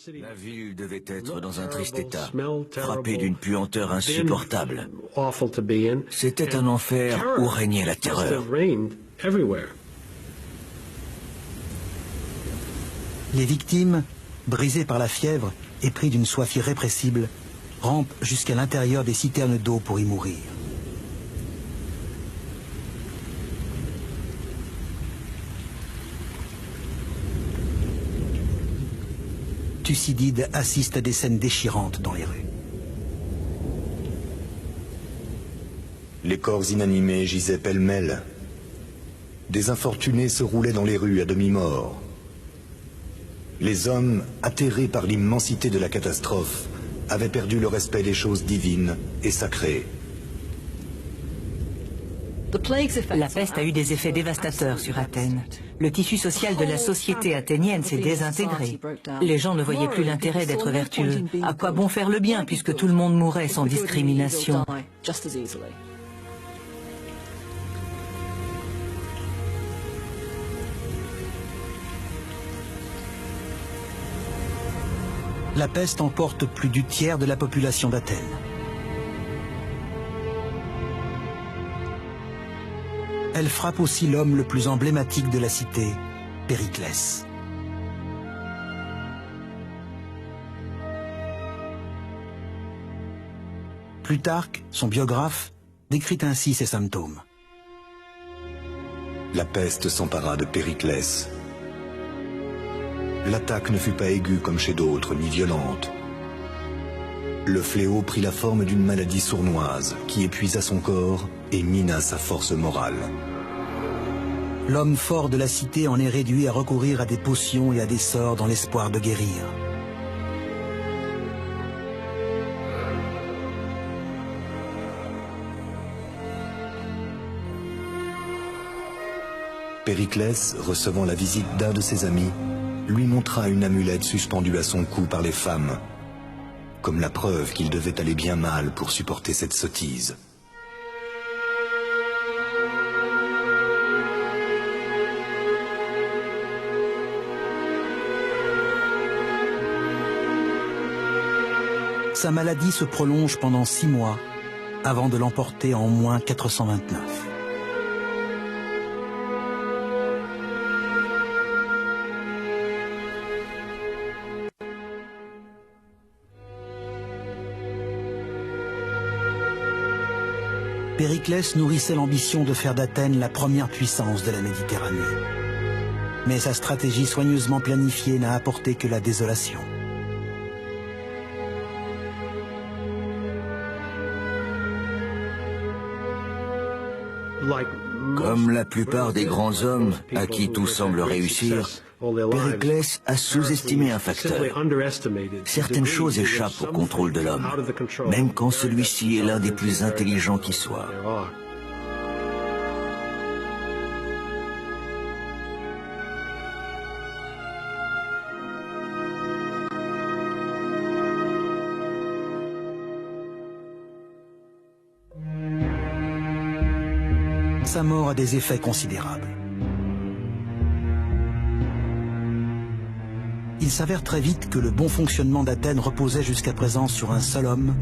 La ville devait être dans un triste état, frappée d'une puanteur insupportable. C'était un enfer où régnait la terreur. Les victimes, brisées par la fièvre et pris d'une soif irrépressible, rampent jusqu'à l'intérieur des citernes d'eau pour y mourir. Thucydide assiste à des scènes déchirantes dans les rues. Les corps inanimés gisaient pêle-mêle. Des infortunés se roulaient dans les rues à demi-morts. Les hommes, atterrés par l'immensité de la catastrophe, avaient perdu le respect des choses divines et sacrées. La peste a eu des effets dévastateurs sur Athènes. Le tissu social de la société athénienne s'est désintégré. Les gens ne voyaient plus l'intérêt d'être vertueux. À quoi bon faire le bien puisque tout le monde mourait sans discrimination? La peste emporte plus du tiers de la population d'Athènes. Elle frappe aussi l'homme le plus emblématique de la cité, Périclès. Plutarque, son biographe, décrit ainsi ses symptômes. La peste s'empara de Périclès. L'attaque ne fut pas aiguë comme chez d'autres, ni violente. Le fléau prit la forme d'une maladie sournoise qui épuisa son corps et mina sa force morale. L'homme fort de la cité en est réduit à recourir à des potions et à des sorts dans l'espoir de guérir. Périclès, recevant la visite d'un de ses amis, lui montra une amulette suspendue à son cou par les femmes, comme la preuve qu'il devait aller bien mal pour supporter cette sottise. Sa maladie se prolonge pendant 6 mois, avant de l'emporter en moins 429. Périclès nourrissait l'ambition de faire d'Athènes la première puissance de la Méditerranée. Mais sa stratégie soigneusement planifiée n'a apporté que la désolation. Comme la plupart des grands hommes à qui tout semble réussir, Périclès a sous-estimé un facteur. Certaines choses échappent au contrôle de l'homme, même quand celui-ci est l'un des plus intelligents qui soit. Sa mort a des effets considérables. Il s'avère très vite que le bon fonctionnement d'Athènes reposait jusqu'à présent sur un seul homme,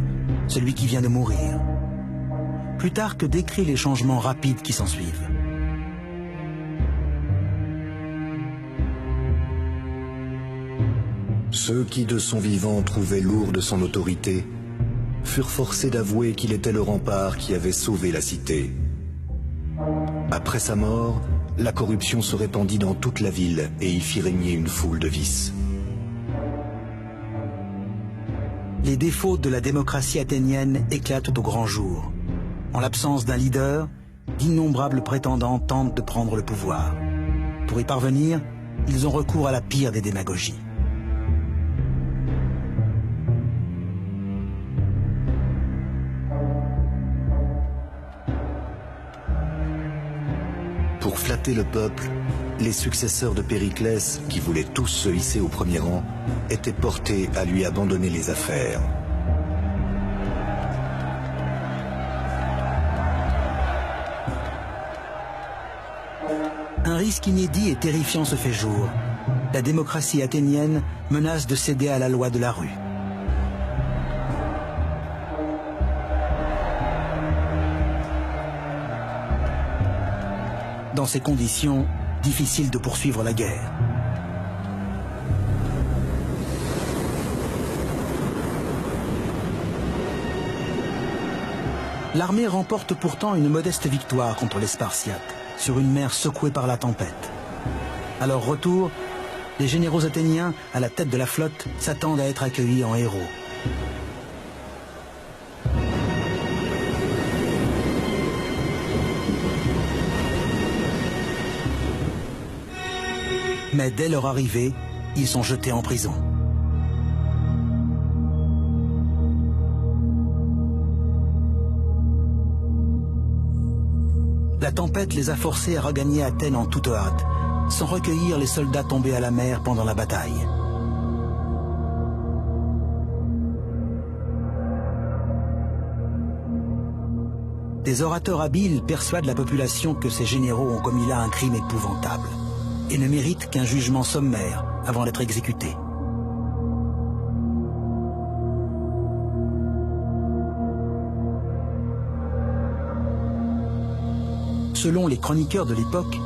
celui qui vient de mourir. Plutarque décrit les changements rapides qui s'ensuivent. Ceux qui de son vivant trouvaient lourde son autorité furent forcés d'avouer qu'il était le rempart qui avait sauvé la cité. Après sa mort, la corruption se répandit dans toute la ville et y fit régner une foule de vices. Les défauts de la démocratie athénienne éclatent au grand jour. En l'absence d'un leader, d'innombrables prétendants tentent de prendre le pouvoir. Pour y parvenir, ils ont recours à la pire des démagogies. Pour flatter le peuple, les successeurs de Périclès, qui voulaient tous se hisser au premier rang, étaient portés à lui abandonner les affaires. Un risque inédit et terrifiant se fait jour. la démocratie athénienne menace de céder à la loi de la rue. Dans ces conditions, difficile de poursuivre la guerre. L'armée remporte pourtant une modeste victoire contre les Spartiates, sur une mer secouée par la tempête. À leur retour, les généraux athéniens, à la tête de la flotte, s'attendent à être accueillis en héros. Mais dès leur arrivée, ils sont jetés en prison. La tempête les a forcés à regagner Athènes en toute hâte, sans recueillir les soldats tombés à la mer pendant la bataille. Des orateurs habiles persuadent la population que ces généraux ont commis là un crime épouvantable et ne méritent qu'un jugement sommaire avant d'être exécutés. Selon les chroniqueurs de l'époque,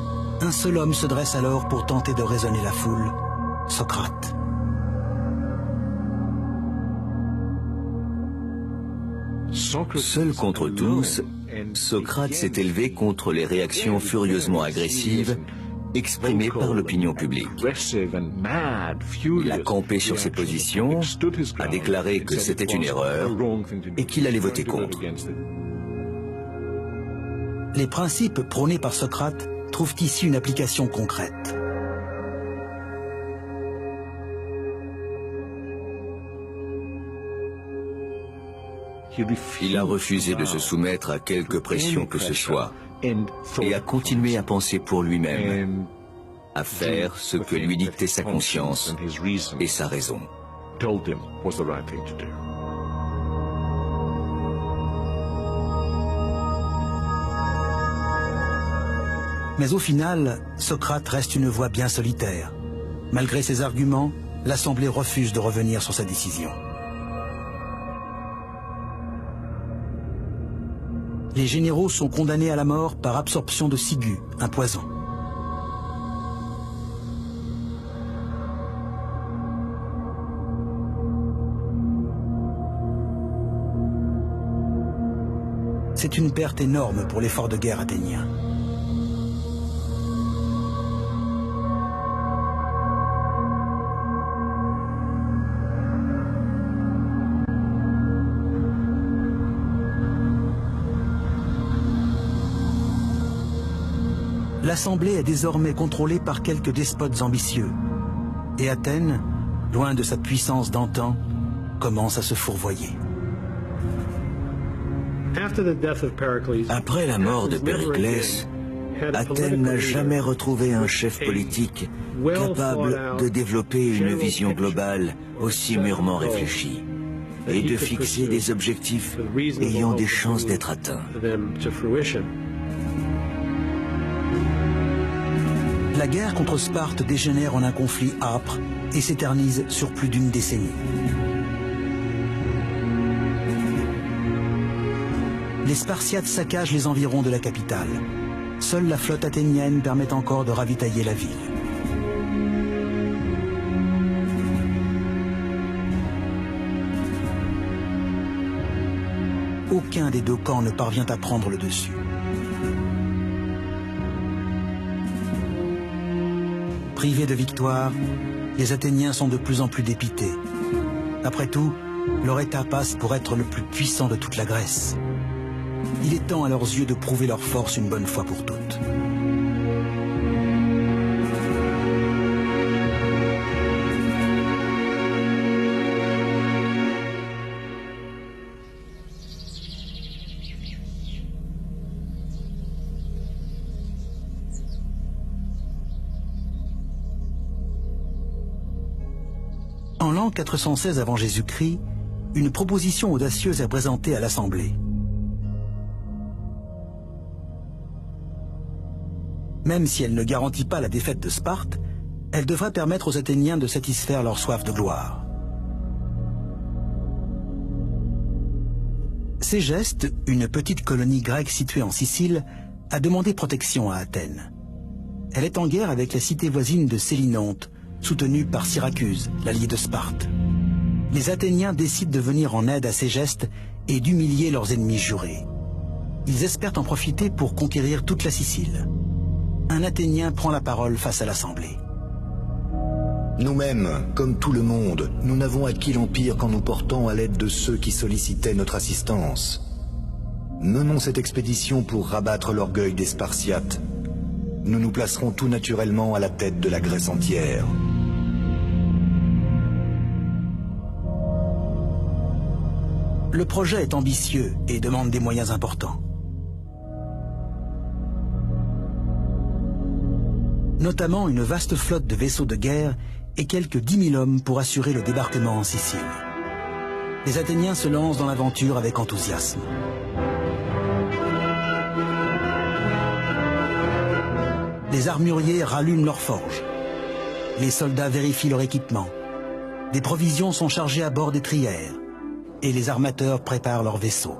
un seul homme se dresse alors pour tenter de raisonner la foule, Socrate. Seul contre tous, Socrate s'est élevé contre les réactions furieusement agressives exprimées par l'opinion publique. Il a campé sur ses positions, a déclaré que c'était une erreur et qu'il allait voter contre. Les principes prônés par Socrate trouvent ici une application concrète. Il a refusé de se soumettre à quelque pression que ce soit et a continué à penser pour lui-même, à faire ce que lui dictait sa conscience et sa raison. Mais au final, Socrate reste une voix bien solitaire. Malgré ses arguments, l'Assemblée refuse de revenir sur sa décision. Les généraux sont condamnés à la mort par absorption de ciguë, un poison. C'est une perte énorme pour l'effort de guerre athénien. L'Assemblée est désormais contrôlée par quelques despotes ambitieux. Et Athènes, loin de sa puissance d'antan, commence à se fourvoyer. Après la mort de Périclès, Athènes n'a jamais retrouvé un chef politique capable de développer une vision globale aussi mûrement réfléchie et de fixer des objectifs ayant des chances d'être atteints. La guerre contre Sparte dégénère en un conflit âpre et s'éternise sur plus d'une décennie. Les Spartiates saccagent les environs de la capitale. Seule la flotte athénienne permet encore de ravitailler la ville. Aucun des deux camps ne parvient à prendre le dessus. Privés de victoire, les Athéniens sont de plus en plus dépités. Après tout, leur État passe pour être le plus puissant de toute la Grèce. Il est temps à leurs yeux de prouver leur force une bonne fois pour toutes. En l'an 416 avant Jésus-Christ, une proposition audacieuse est présentée à l'Assemblée. Même si elle ne garantit pas la défaite de Sparte, Elle devrait permettre aux Athéniens de satisfaire leur soif de gloire. Ségeste, une petite colonie grecque située en Sicile, a demandé protection à Athènes. Elle est en guerre avec la cité voisine de Sélinonte, soutenue par Syracuse, l'allié de Sparte. Les Athéniens décident de venir en aide à Ségeste et d'humilier leurs ennemis jurés. Ils espèrent en profiter pour conquérir toute la Sicile. Un Athénien prend la parole face à l'Assemblée. Nous-mêmes, comme tout le monde, nous n'avons acquis l'Empire qu'en nous portant à l'aide de ceux qui sollicitaient notre assistance. Menons cette expédition pour rabattre l'orgueil des Spartiates. Nous nous placerons tout naturellement à la tête de la Grèce entière. Le projet est ambitieux et demande des moyens importants. Notamment une vaste flotte de vaisseaux de guerre et quelques 10 000 hommes pour assurer le débarquement en Sicile. Les Athéniens se lancent dans l'aventure avec enthousiasme. Les armuriers rallument leurs forges. Les soldats vérifient leur équipement. Des provisions sont chargées à bord des trières. Et les armateurs préparent leurs vaisseaux.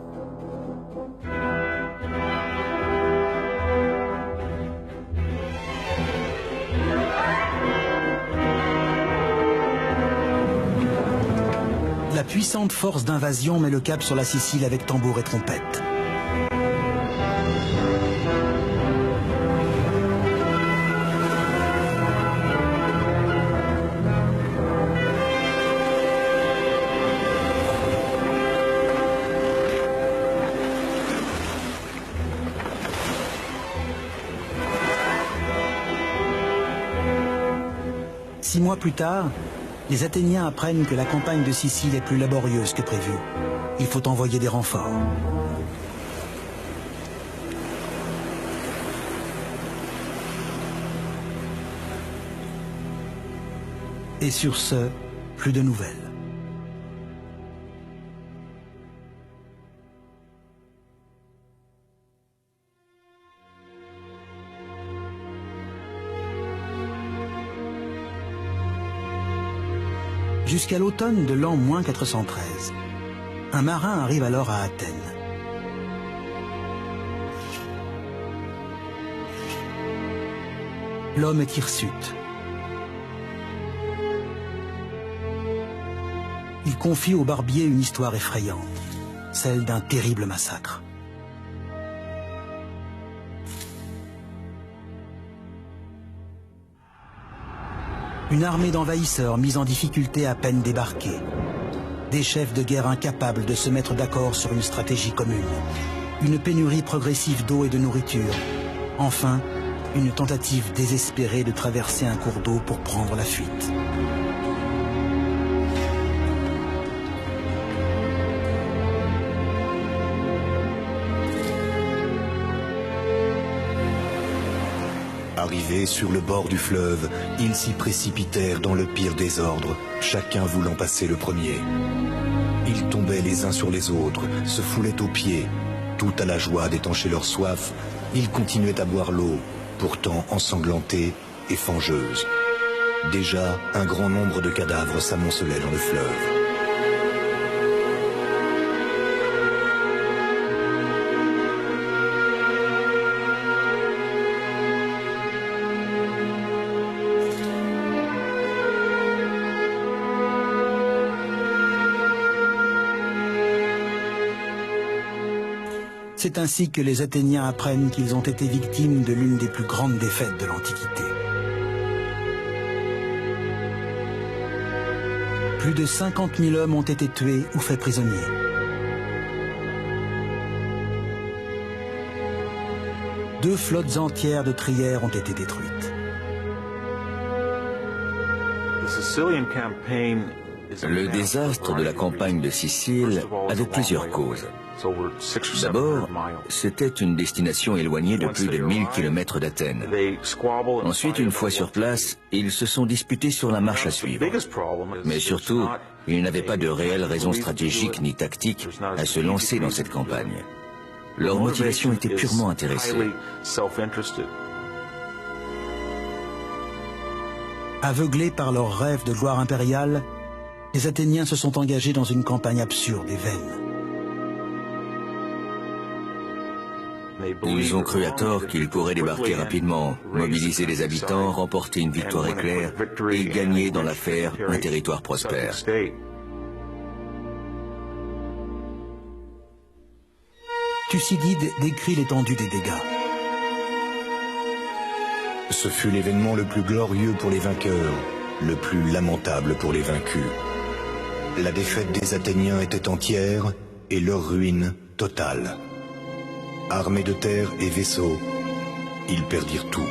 La puissante force d'invasion met le cap sur la Sicile avec tambour et trompette. Six mois plus tard, les Athéniens apprennent que la campagne de Sicile est plus laborieuse que prévu. Il faut envoyer des renforts. Et sur ce, plus de nouvelles. Jusqu'à l'automne de l'an -413. Un marin arrive alors à Athènes. L'homme est hirsute. Il confie au barbier une histoire effrayante, celle d'un terrible massacre. Une armée d'envahisseurs mise en difficulté à peine débarquée. Des chefs de guerre incapables de se mettre d'accord sur une stratégie commune. Une pénurie progressive d'eau et de nourriture. Enfin, une tentative désespérée de traverser un cours d'eau pour prendre la fuite. Arrivés sur le bord du fleuve, ils s'y précipitèrent dans le pire désordre, chacun voulant passer le premier. Ils tombaient les uns sur les autres, se foulaient aux pieds. Tout à la joie d'étancher leur soif, ils continuaient à boire l'eau, pourtant ensanglantée et fangeuse. Déjà, un grand nombre de cadavres s'amoncelaient dans le fleuve. C'est ainsi que les Athéniens apprennent qu'ils ont été victimes de l'une des plus grandes défaites de l'Antiquité. Plus de 50 000 hommes ont été tués ou faits prisonniers. Deux flottes entières de trières ont été détruites. Le désastre de la campagne de Sicile avait plusieurs causes. D'abord, c'était une destination éloignée de plus de 1000 km d'Athènes. Ensuite, une fois sur place, ils se sont disputés sur la marche à suivre. Mais surtout, ils n'avaient pas de réelle raison stratégique ni tactique à se lancer dans cette campagne. Leur motivation était purement intéressée. Aveuglés par leur rêve de gloire impériale, les Athéniens se sont engagés dans une campagne absurde et vaine. Ils ont cru à tort qu'ils pourraient débarquer rapidement, mobiliser les habitants, remporter une victoire éclair et gagner dans l'affaire un territoire prospère. Thucydide décrit l'étendue des dégâts. Ce fut l'événement le plus glorieux pour les vainqueurs, le plus lamentable pour les vaincus. La défaite des Athéniens était entière et leur ruine totale. Armés de terre et vaisseaux, ils perdirent tout.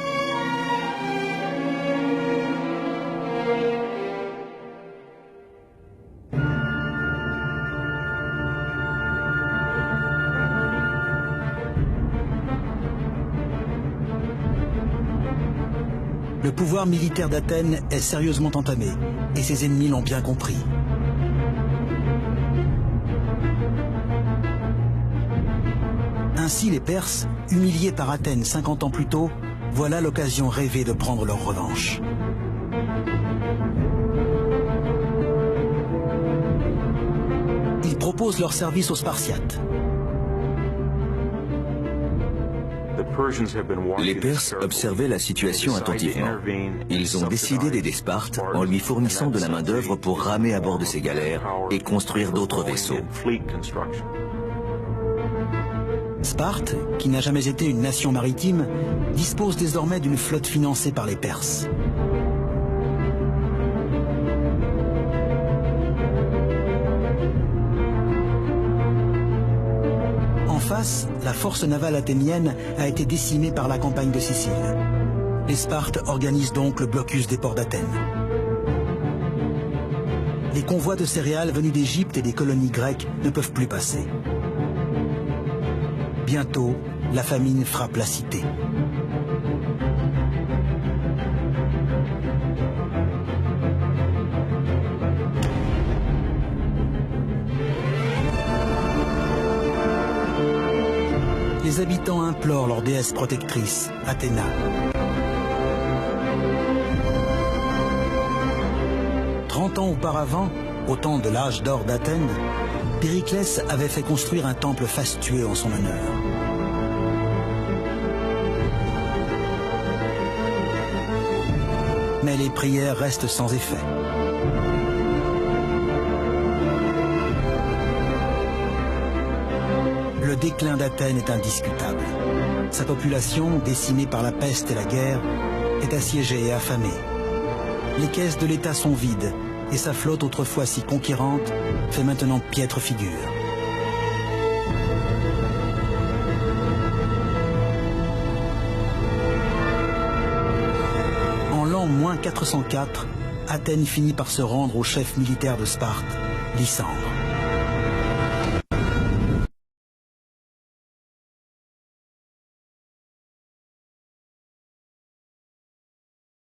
Le pouvoir militaire d'Athènes est sérieusement entamé, et ses ennemis l'ont bien compris. Ainsi, les Perses, humiliés par Athènes 50 ans plus tôt, voilà l'occasion rêvée de prendre leur revanche. Ils proposent leur service aux Spartiates. Les Perses observaient la situation attentivement. Ils ont décidé d'aider Sparte en lui fournissant de la main-d'œuvre pour ramer à bord de ses galères et construire d'autres vaisseaux. Sparte, qui n'a jamais été une nation maritime, dispose désormais d'une flotte financée par les Perses. En face, la force navale athénienne a été décimée par la campagne de Sicile. Les Spartes organisent donc le blocus des ports d'Athènes. Les convois de céréales venus d'Égypte et des colonies grecques ne peuvent plus passer. Bientôt, la famine frappe la cité. Les habitants implorent leur déesse protectrice, Athéna. Trente ans auparavant, au temps de l'âge d'or d'Athènes, Périclès avait fait construire un temple fastueux en son honneur. Mais les prières restent sans effet. Le déclin d'Athènes est indiscutable. Sa population, décimée par la peste et la guerre, est assiégée et affamée. Les caisses de l'État sont vides et sa flotte, autrefois si conquérante, fait maintenant piètre figure. En l'an -404, Athènes finit par se rendre au chef militaire de Sparte, Lysandre.